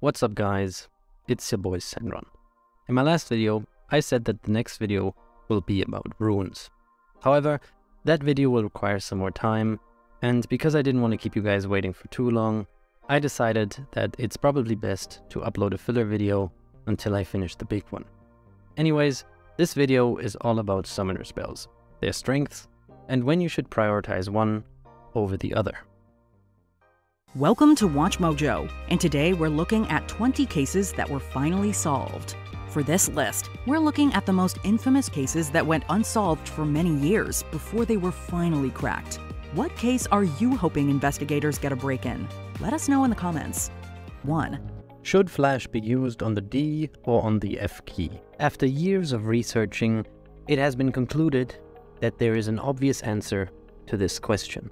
What's up guys, it's your boy Senron. In my last video, I said that the next video will be about runes. However, that video will require some more time, and because I didn't want to keep you guys waiting for too long, I decided that it's probably best to upload a filler video until I finish the big one. Anyways, this video is all about summoner spells, their strengths, and when you should prioritize one over the other. Welcome to Watch Mojo, and today we're looking at 20 cases that were finally solved. For this list, we're looking at the most infamous cases that went unsolved for many years before they were finally cracked. What case are you hoping investigators get a break in? Let us know in the comments. 1. Should flash be used on the D or on the F key? After years of researching, it has been concluded that there is an obvious answer to this question.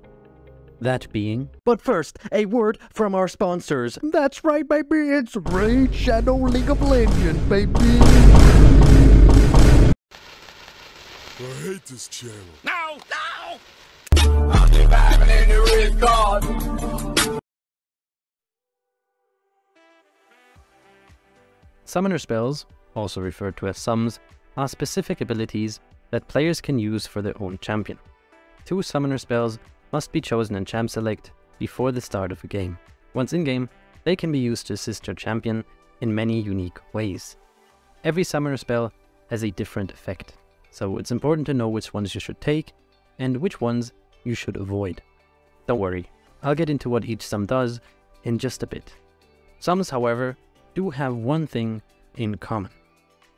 That being... But first, a word from our sponsors. That's right, baby, it's Raid Shadow League of Legends, baby! I hate this channel. No! No! I'm surviving in the red card. Summoner spells, also referred to as sums, are specific abilities that players can use for their own champion. 2 summoner spells must be chosen in Champ Select before the start of a game. Once in-game, they can be used to assist your champion in many unique ways. Every summoner spell has a different effect, so it's important to know which ones you should take and which ones you should avoid. Don't worry, I'll get into what each sum does in just a bit. Sums, however, do have one thing in common.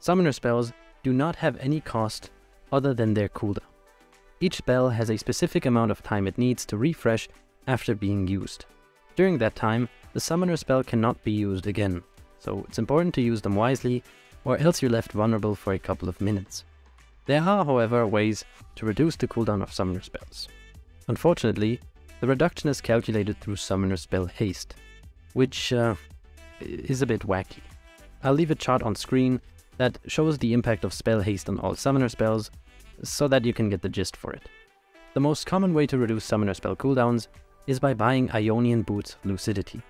Summoner spells do not have any cost other than their cooldown. Each spell has a specific amount of time it needs to refresh after being used. During that time, the summoner spell cannot be used again, so it's important to use them wisely, or else you're left vulnerable for a couple of minutes. There are, however, ways to reduce the cooldown of summoner spells. Unfortunately, the reduction is calculated through summoner spell haste, which is a bit wacky. I'll leave a chart on screen that shows the impact of spell haste on all summoner spells, so that you can get the gist for it. The most common way to reduce summoner spell cooldowns is by buying Ionian Boots of Lucidity.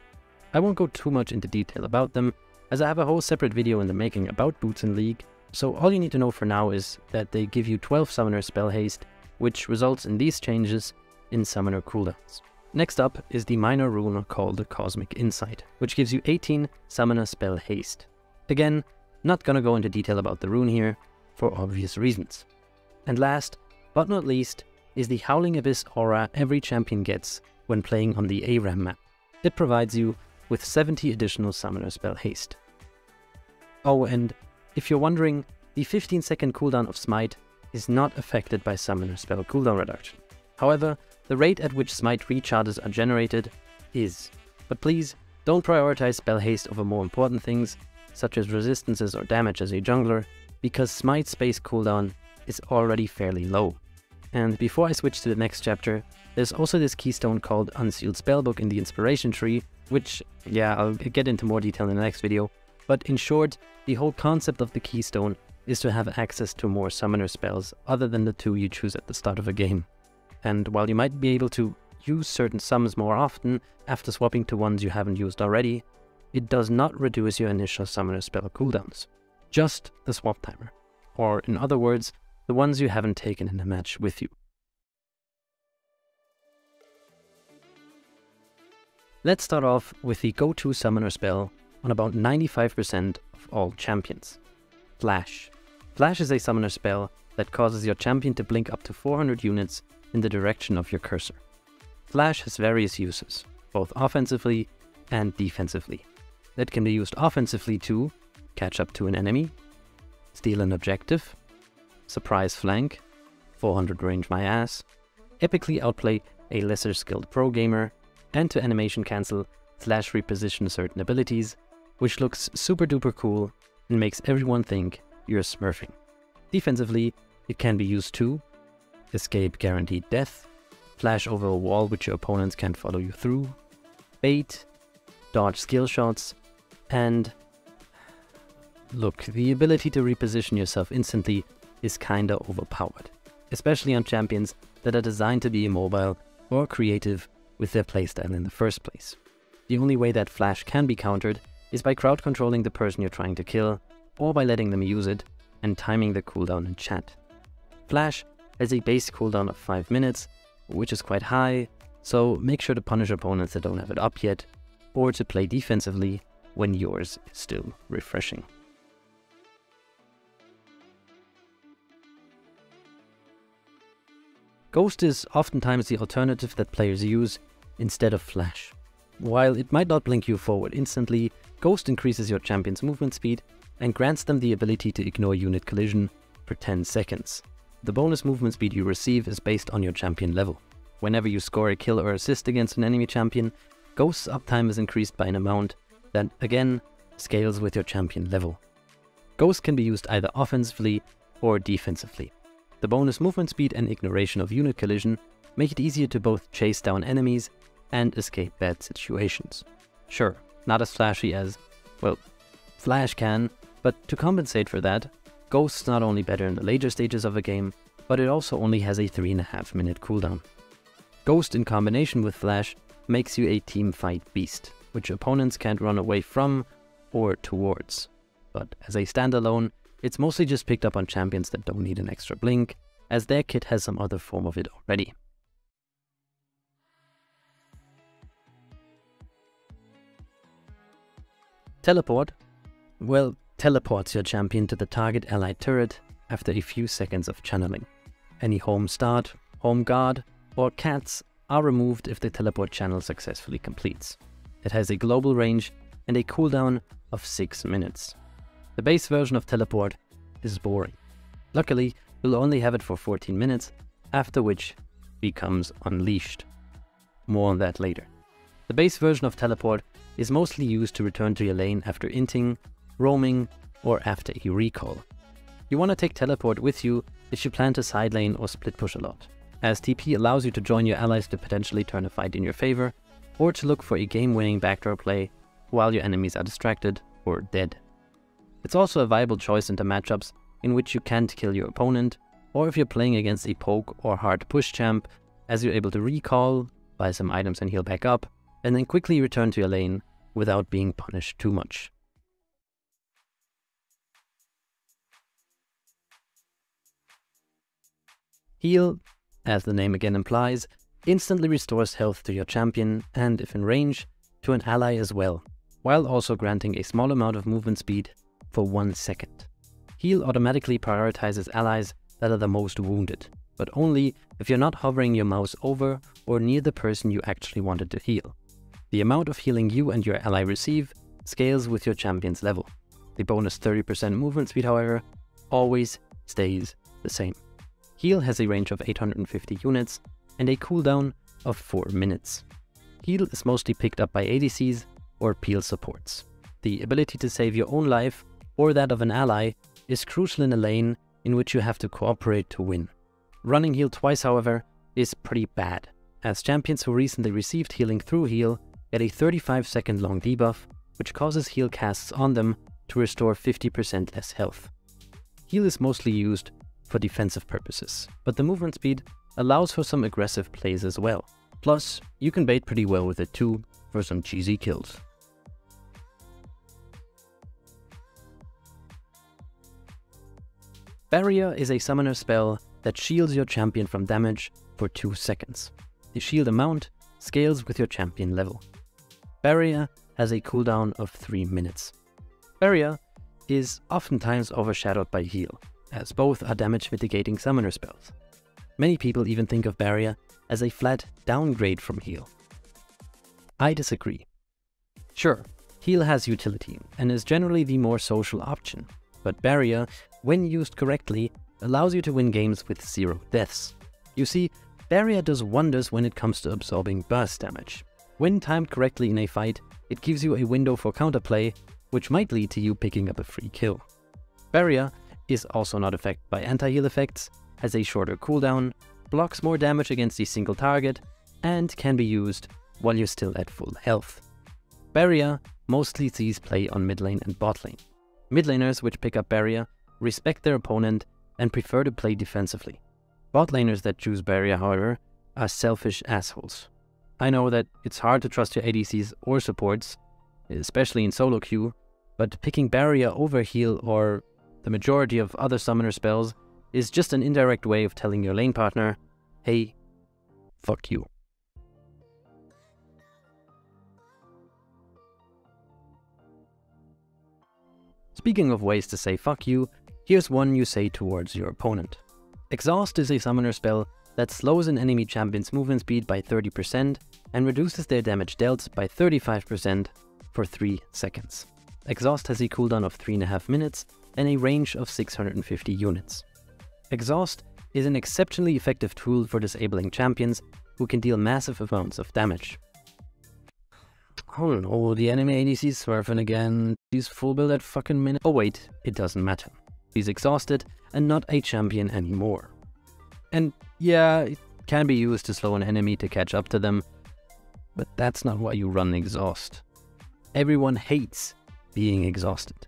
I won't go too much into detail about them, as I have a whole separate video in the making about boots in League, so all you need to know for now is that they give you 12 summoner spell haste, which results in these changes in summoner cooldowns. Next up is the minor rune called Cosmic Insight, which gives you 18 summoner spell haste. Again, not gonna go into detail about the rune here, for obvious reasons. And last, but not least, is the Howling Abyss aura every champion gets when playing on the ARAM map. It provides you with 70 additional summoner spell haste. Oh, and if you're wondering, the 15-second cooldown of Smite is not affected by summoner spell cooldown reduction. However, the rate at which Smite recharges are generated is. But please, don't prioritize spell haste over more important things, such as resistances or damage as a jungler, because Smite's base cooldown is already fairly low. And before I switch to the next chapter, there's also this keystone called Unsealed Spellbook in the Inspiration Tree, which, yeah, I'll get into more detail in the next video, but in short, the whole concept of the keystone is to have access to more summoner spells other than the 2 you choose at the start of a game. And while you might be able to use certain sums more often after swapping to ones you haven't used already, it does not reduce your initial summoner spell cooldowns, just the swap timer, or in other words, the ones you haven't taken in a match with you. Let's start off with the go-to summoner spell on about 95% of all champions. Flash. Flash is a summoner spell that causes your champion to blink up to 400 units in the direction of your cursor. Flash has various uses, both offensively and defensively. That can be used offensively to catch up to an enemy, steal an objective, surprise flank, 400 range my ass, epically outplay a lesser skilled pro gamer, and to animation cancel / reposition certain abilities, which looks super duper cool and makes everyone think you're smurfing. Defensively, it can be used to escape guaranteed death, flash over a wall which your opponents can't follow you through, bait, dodge skill shots, and look, the ability to reposition yourself instantly is kinda overpowered, especially on champions that are designed to be immobile or creative with their playstyle in the first place. The only way that Flash can be countered is by crowd controlling the person you're trying to kill, or by letting them use it and timing the cooldown in chat. Flash has a base cooldown of 5 minutes, which is quite high, so make sure to punish opponents that don't have it up yet, or to play defensively when yours is still refreshing. Ghost is oftentimes the alternative that players use instead of Flash. While it might not blink you forward instantly, Ghost increases your champion's movement speed and grants them the ability to ignore unit collision for 10 seconds. The bonus movement speed you receive is based on your champion level. Whenever you score a kill or assist against an enemy champion, Ghost's uptime is increased by an amount that, again, scales with your champion level. Ghost can be used either offensively or defensively. The bonus movement speed and ignoration of unit collision make it easier to both chase down enemies and escape bad situations. Sure, not as flashy as, well, Flash can, but to compensate for that, Ghost's not only better in the later stages of a game, but it also only has a 3.5 minute cooldown. Ghost in combination with Flash makes you a team fight beast, which opponents can't run away from or towards. But as a standalone, it's mostly just picked up on champions that don't need an extra blink, as their kit has some other form of it already. Teleport? Well, teleports your champion to the target allied turret after a few seconds of channeling. Any home start, home guard, or cats are removed if the teleport channel successfully completes. It has a global range and a cooldown of 6 minutes. The base version of teleport is boring. Luckily, you'll only have it for 14 minutes, after which it becomes unleashed. More on that later. The base version of teleport is mostly used to return to your lane after inting, roaming, or after a recall. You want to take teleport with you if you plan to side lane or split push a lot, as TP allows you to join your allies to potentially turn a fight in your favor, or to look for a game-winning backdoor play while your enemies are distracted or dead. It's also a viable choice into matchups in which you can't kill your opponent, or if you're playing against a poke or hard push champ, as you're able to recall, buy some items and heal back up, and then quickly return to your lane without being punished too much. Heal, as the name again implies, instantly restores health to your champion and, if in range, to an ally as well, while also granting a small amount of movement speed for 1 second. Heal automatically prioritizes allies that are the most wounded, but only if you're not hovering your mouse over or near the person you actually wanted to heal. The amount of healing you and your ally receive scales with your champion's level. The bonus 30% movement speed, however, always stays the same. Heal has a range of 850 units and a cooldown of 4 minutes. Heal is mostly picked up by ADCs or peel supports. The ability to save your own life or that of an ally is crucial in a lane in which you have to cooperate to win. Running heal twice, however, is pretty bad, as champions who recently received healing through heal get a 35-second long debuff, which causes heal casts on them to restore 50% less health. Heal is mostly used for defensive purposes, but the movement speed allows for some aggressive plays as well. Plus, you can bait pretty well with it too for some cheesy kills. Barrier is a summoner spell that shields your champion from damage for 2 seconds. The shield amount scales with your champion level. Barrier has a cooldown of 3 minutes. Barrier is oftentimes overshadowed by heal, as both are damage mitigating summoner spells. Many people even think of Barrier as a flat downgrade from heal. I disagree. Sure, heal has utility and is generally the more social option, but Barrier, when used correctly, allows you to win games with 0 deaths. You see, Barrier does wonders when it comes to absorbing burst damage. When timed correctly in a fight, it gives you a window for counterplay, which might lead to you picking up a free kill. Barrier is also not affected by anti-heal effects, has a shorter cooldown, blocks more damage against a single target, and can be used while you're still at full health. Barrier mostly sees play on mid lane and bot lane. Mid laners which pick up Barrier respect their opponent and prefer to play defensively. Bot laners that choose Barrier, however, are selfish assholes. I know that it's hard to trust your ADCs or supports, especially in solo queue, but picking barrier over heal or the majority of other summoner spells is just an indirect way of telling your lane partner, hey, fuck you. Speaking of ways to say fuck you, here's one you say towards your opponent. Exhaust is a summoner spell that slows an enemy champion's movement speed by 30% and reduces their damage dealt by 35% for 3 seconds. Exhaust has a cooldown of 3.5 minutes and a range of 650 units. Exhaust is an exceptionally effective tool for disabling champions who can deal massive amounts of damage. Oh no, the enemy ADC's swerving again. She's full build at fucking minute. Oh wait, it doesn't matter. She's exhausted and not a champion anymore. And yeah, it can be used to slow an enemy to catch up to them, but that's not why you run exhaust. Everyone hates being exhausted.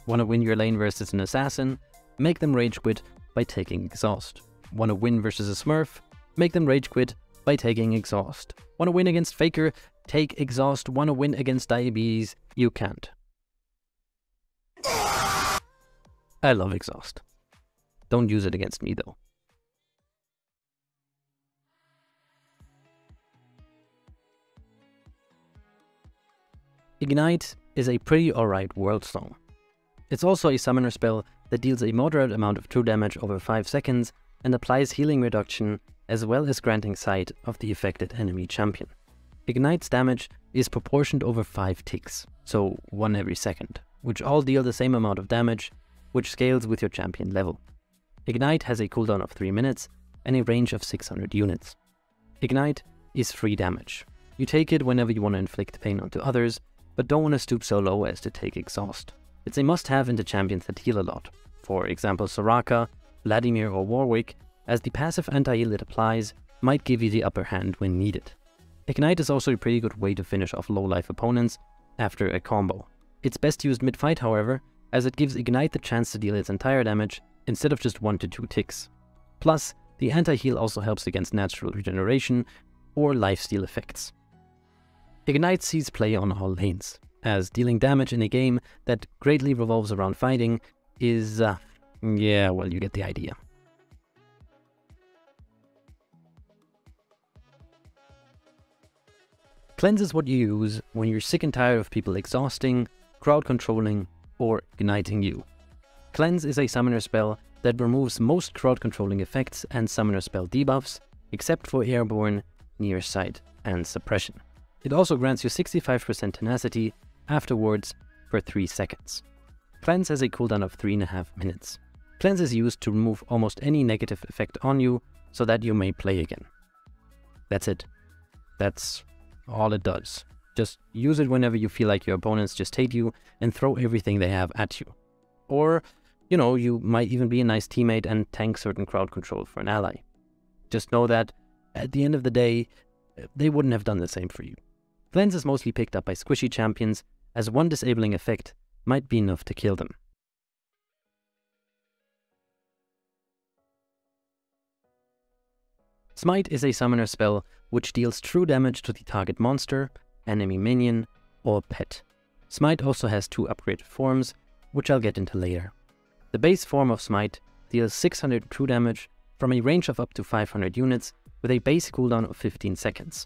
Want to win your lane versus an assassin? Make them rage quit by taking exhaust. Want to win versus a smurf? Make them rage quit by taking exhaust. Want to win against faker? Take exhaust. Want to win against diabetes? You can't. I love exhaust. Don't use it against me though. Ignite is a pretty alright world song. It's also a summoner spell that deals a moderate amount of true damage over 5 seconds and applies healing reduction as well as granting sight of the affected enemy champion. Ignite's damage is proportioned over 5 ticks, so 1 every second, which all deal the same amount of damage, which scales with your champion level. Ignite has a cooldown of 3 minutes and a range of 600 units. Ignite is free damage. You take it whenever you want to inflict pain onto others, but don't want to stoop so low as to take exhaust. It's a must-have into champions that heal a lot, for example Soraka, Vladimir or Warwick, as the passive anti-heal it applies might give you the upper hand when needed. Ignite is also a pretty good way to finish off low-life opponents after a combo. It's best used mid-fight however, as it gives Ignite the chance to deal its entire damage instead of just 1 to 2 ticks. Plus, the anti-heal also helps against natural regeneration or lifesteal effects. Ignite sees play on all lanes, as dealing damage in a game that greatly revolves around fighting is, yeah, well, you get the idea. Cleanse is what you use when you're sick and tired of people exhausting, crowd controlling, or igniting you. Cleanse is a summoner spell that removes most crowd controlling effects and summoner spell debuffs, except for airborne, near sight, and suppression. It also grants you 65% tenacity afterwards for 3 seconds. Cleanse has a cooldown of 3.5 minutes. Cleanse is used to remove almost any negative effect on you so that you may play again. That's it. That's all it does. Just use it whenever you feel like your opponents just hate you and throw everything they have at you. Or, you know, you might even be a nice teammate and tank certain crowd control for an ally. Just know that at the end of the day, they wouldn't have done the same for you. Cleanse is mostly picked up by squishy champions, as one disabling effect might be enough to kill them. Smite is a summoner spell which deals true damage to the target monster, enemy minion, or pet. Smite also has 2 upgraded forms, which I'll get into later. The base form of Smite deals 600 true damage from a range of up to 500 units with a base cooldown of 15 seconds.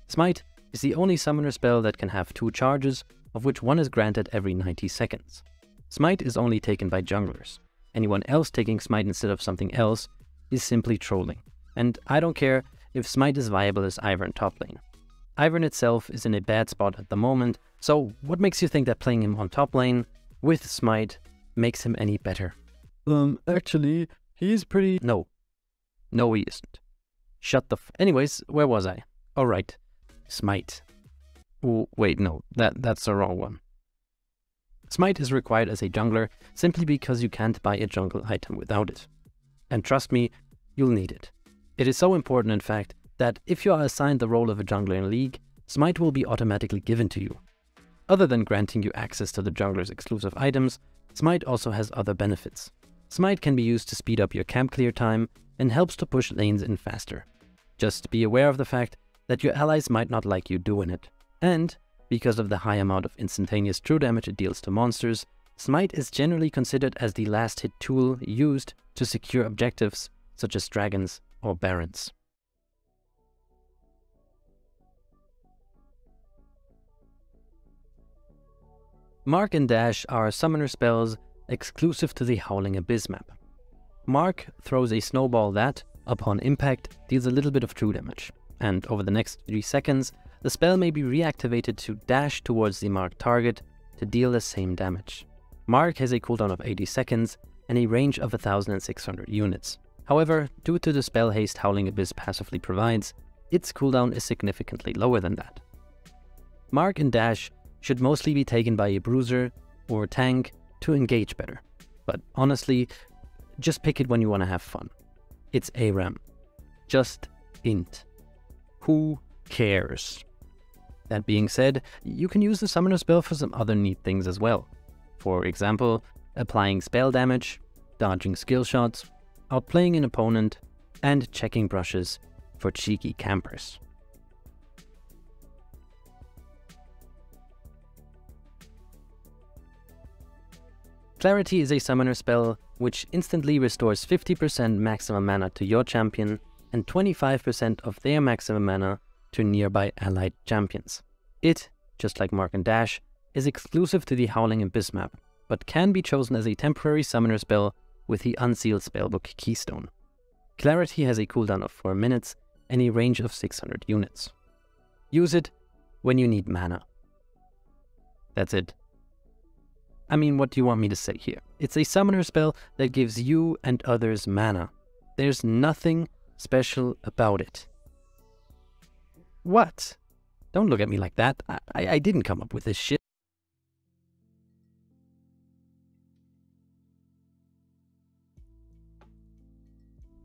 Smite is the only summoner spell that can have 2 charges, of which one is granted every 90 seconds. Smite is only taken by junglers. Anyone else taking Smite instead of something else is simply trolling. And I don't care if Smite is viable as Ivern top lane. Ivern itself is in a bad spot at the moment, so what makes you think that playing him on top lane with Smite makes him any better? Actually, he's pretty... No. No, he isn't. Shut the Anyways, where was I? Alright. Smite. Oh, wait, no, that's the wrong one. Smite is required as a jungler simply because you can't buy a jungle item without it. And trust me, you'll need it. It is so important, in fact, that if you are assigned the role of a jungler in League, Smite will be automatically given to you. Other than granting you access to the jungler's exclusive items, Smite also has other benefits. Smite can be used to speed up your camp clear time and helps to push lanes in faster. Just be aware of the fact that your allies might not like you doing it. And Because of the high amount of instantaneous true damage it deals to monsters, Smite is generally considered as the last hit tool used to secure objectives such as dragons or barons. Mark and Dash are summoner spells exclusive to the Howling Abyss map. Mark throws a snowball that, upon impact, deals a little bit of true damage, and over the next 3 seconds, the spell may be reactivated to dash towards the marked target to deal the same damage. Mark has a cooldown of 80 seconds and a range of 1,600 units. However, due to the spell haste Howling Abyss passively provides, its cooldown is significantly lower than that. Mark and Dash should mostly be taken by a bruiser or tank to engage better, but honestly, just pick it when you want to have fun. It's ARAM. Just int. Who cares? That being said, you can use the summoner spell for some other neat things as well. For example, applying spell damage, dodging skill shots, outplaying an opponent, and checking brushes for cheeky campers. Clarity is a summoner spell which instantly restores 50% maximum mana to your champion and 25% of their maximum mana to nearby allied champions. It, just like Mark and Dash, is exclusive to the Howling Abyss map, but can be chosen as a temporary summoner spell with the Unsealed Spellbook keystone. Clarity has a cooldown of 4 minutes and a range of 600 units. Use it when you need mana. That's it. I mean, what do you want me to say here? It's a summoner spell that gives you and others mana. There's nothing special about it. What? Don't look at me like that. I didn't come up with this shit.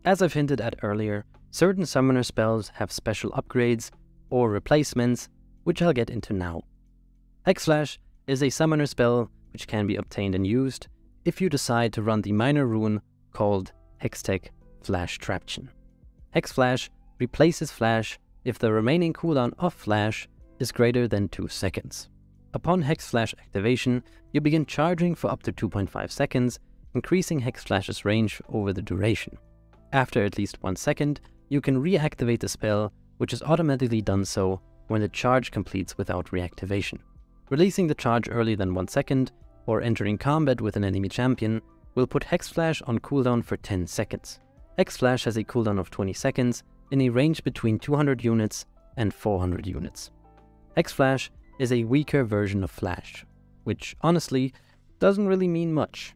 As I've hinted at earlier, certain summoner spells have special upgrades or replacements, which I'll get into now. Hexflash is a summoner spell which can be obtained and used if you decide to run the minor rune called Hextech Flash Traption. Hexflash replaces Flash if the remaining cooldown of Flash is greater than 2 seconds. Upon Hexflash activation, you begin charging for up to 2.5 seconds, increasing Hexflash's range over the duration. After at least 1 second, you can reactivate the spell, which is automatically done so when the charge completes without reactivation. Releasing the charge earlier than 1 second, or entering combat with an enemy champion, will put Hexflash on cooldown for 10 seconds. Hexflash has a cooldown of 20 seconds in a range between 200 units and 400 units. Hexflash is a weaker version of Flash, which honestly doesn't really mean much.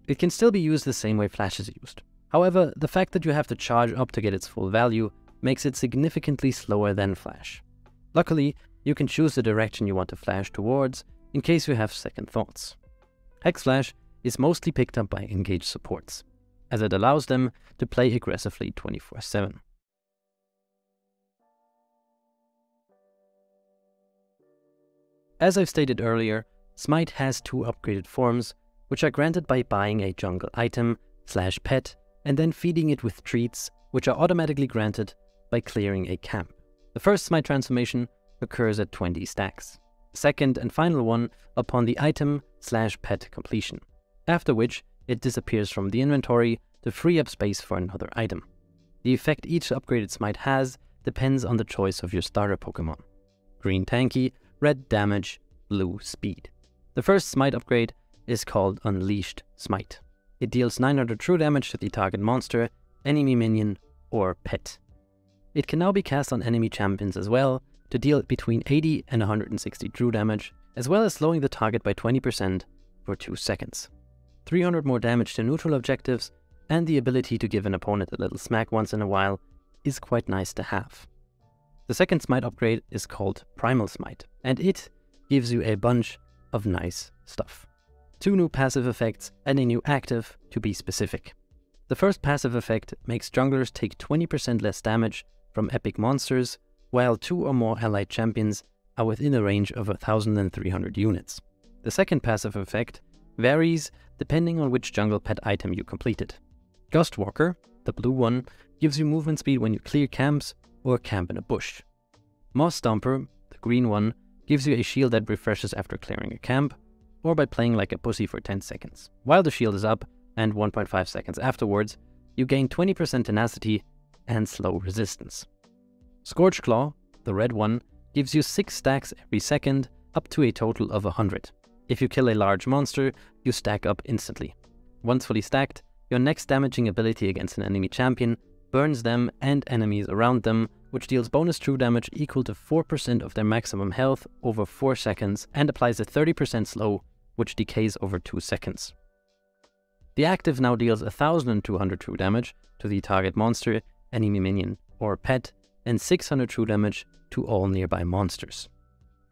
It can still be used the same way Flash is used. However, the fact that you have to charge up to get its full value makes it significantly slower than Flash. Luckily, you can choose the direction you want to flash towards in case you have second thoughts. Hexflash is mostly picked up by engaged supports, as it allows them to play aggressively 24/7. As I've stated earlier, Smite has 2 upgraded forms, which are granted by buying a jungle item / pet and then feeding it with treats, which are automatically granted by clearing a camp. The first Smite transformation occurs at 20 stacks. The second and final one upon the item / pet completion, after which it disappears from the inventory to free up space for another item. The effect each upgraded Smite has depends on the choice of your starter Pokemon. Green tanky, red damage, blue speed. The first Smite upgrade is called Unleashed Smite. It deals 900 true damage to the target monster, enemy minion, or pet. It can now be cast on enemy champions as well, to deal between 80 and 160 true damage, as well as slowing the target by 20% for 2 seconds. 300 more damage to neutral objectives, and the ability to give an opponent a little smack once in a while is quite nice to have. The second Smite upgrade is called Primal Smite, and it gives you a bunch of nice stuff. 2 new passive effects and a new active, to be specific. The first passive effect makes junglers take 20% less damage from epic monsters, while 2 or more allied champions are within a range of 1,300 units. The second passive effect varies depending on which jungle pet item you completed. Ghostwalker, the blue one, gives you movement speed when you clear camps or camp in a bush. Moss Stomper, the green one, gives you a shield that refreshes after clearing a camp, or by playing like a pussy for 10 seconds. While the shield is up, and 1.5 seconds afterwards, you gain 20% tenacity and slow resistance. Scorch Claw, the red one, gives you 6 stacks every second, up to a total of 100. If you kill a large monster, you stack up instantly. Once fully stacked, your next damaging ability against an enemy champion burns them and enemies around them, which deals bonus true damage equal to 4% of their maximum health over 4 seconds and applies a 30% slow, which decays over 2 seconds. The active now deals 1200 true damage to the target monster, enemy minion, or pet, and 600 true damage to all nearby monsters.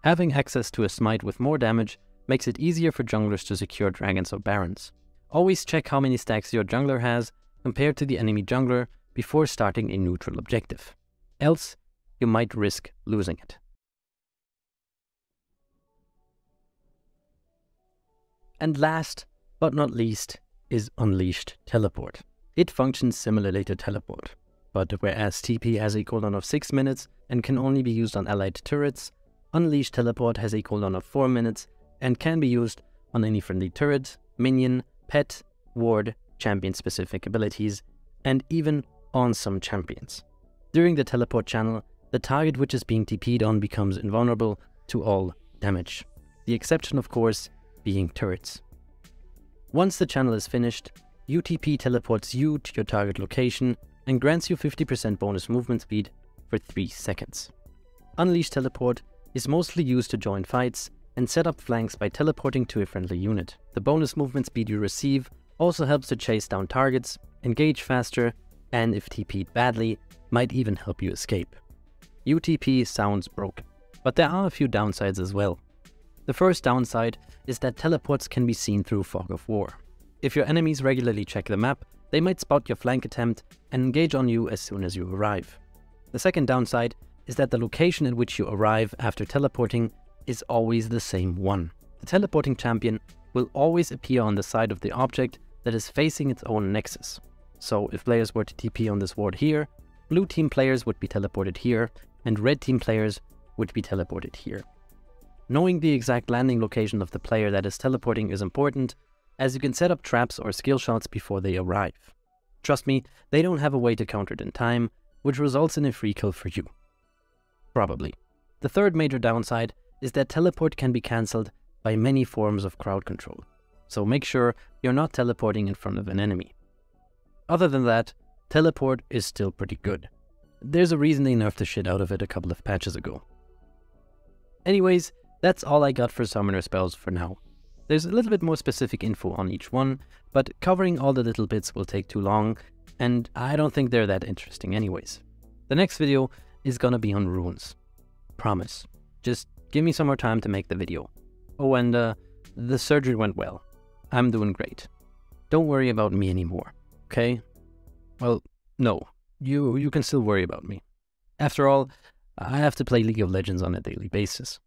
Having access to a smite with more damage makes it easier for junglers to secure dragons or barons. Always check how many stacks your jungler has compared to the enemy jungler before starting a neutral objective. Else, you might risk losing it. And last but not least is Unleashed Teleport. It functions similarly to Teleport, but whereas TP has a cooldown of 6 minutes and can only be used on allied turrets, Unleashed Teleport has a cooldown of 4 minutes and can be used on any friendly turret, minion, pet, ward, champion-specific abilities, and even on some champions. During the teleport channel, the target which is being TP'd on becomes invulnerable to all damage. The exception, of course, being turrets. Once the channel is finished, UTP teleports you to your target location and grants you 50% bonus movement speed for 3 seconds. Unleashed Teleport is mostly used to join fights and set up flanks by teleporting to a friendly unit. The bonus movement speed you receive also helps to chase down targets, engage faster, and if TP'd badly, might even help you escape. UTP sounds broken, but there are a few downsides as well. The first downside is that teleports can be seen through Fog of War. If your enemies regularly check the map, they might spot your flank attempt and engage on you as soon as you arrive. The second downside is that the location at which you arrive after teleporting is always the same one. The teleporting champion will always appear on the side of the object that is facing its own nexus. So if players were to TP on this ward here, blue team players would be teleported here, and red team players would be teleported here. Knowing the exact landing location of the player that is teleporting is important, as you can set up traps or skill shots before they arrive. Trust me, they don't have a way to counter it in time, which results in a free kill for you. Probably. The third major downside is that teleport can be cancelled by many forms of crowd control, so make sure you're not teleporting in front of an enemy. Other than that, teleport is still pretty good. There's a reason they nerfed the shit out of it a couple of patches ago. Anyways, that's all I got for summoner spells for now. There's a little bit more specific info on each one, but covering all the little bits will take too long, and I don't think they're that interesting anyways. The next video is gonna be on runes. Promise. Just give me some more time to make the video. Oh, and the surgery went well. I'm doing great. Don't worry about me anymore, okay? Well, no. You can still worry about me. After all, I have to play League of Legends on a daily basis.